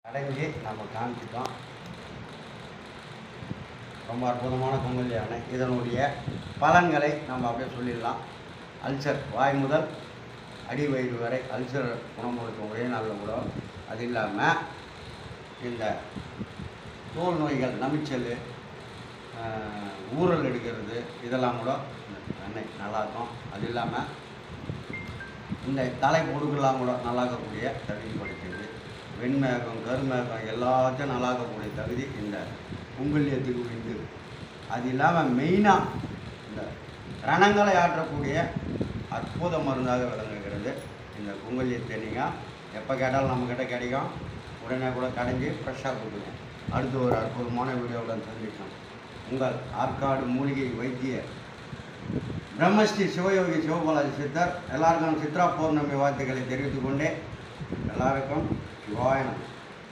அடங்கி நம்ம காமிச்சிட்டோம். ரொம்ப அற்புதமான பொங்கல் யானை. இதனுடைய பலன்களை நம்ம அப்படியே சொல்லிடலாம். அல்சர் வாய் முதல் அடி வயிறு வரை அல்சர் குணப்படுத்தும் ஒரே நாளில் கூட. அது இல்லாமல் இந்த தோல் நோய்கள், நமிச்சல், ஊறல் எடுக்கிறது, இதெல்லாம் கூட எண்ணெய் நல்லாயிருக்கும். அது இல்லாமல் இந்த தலை பொடுக்கெல்லாம் கூட நல்லாக்கக்கூடிய தகுதி படைக்கிறது. வெண்மேகம், கருமேகம் எல்லாத்தையும் நல்லாக்கக்கூடிய தகுதி இந்த குங்குல்யத்துக்கு உண்டு. அது இல்லாமல் மெயினாக இந்த ரணங்களை ஆற்றக்கூடிய அற்புத மருந்தாக விளங்குகிறது இந்த குங்குல்யத்தை. நீங்கள் எப்போ கேட்டாலும் நம்மக்கிட்ட கிடைக்கும். உடனே கூட கடைஞ்சி ஃப்ரெஷ்ஷாக கொடுக்குங்க. அடுத்து ஒரு அற்புதமான வீடியோவுடன் சந்திக்கும் உங்கள் ஆற்காடு மூலிகை வைத்திய பிரம்மஸ்ரீ சிவயோகி சிவபாலாஜி சித்தர். எல்லாருக்கும் சித்ரா பௌர்ணமி வாழ்த்துக்களை தெரிவித்துக்கொண்டே எல்லாருக்கும் சிவாய நமः.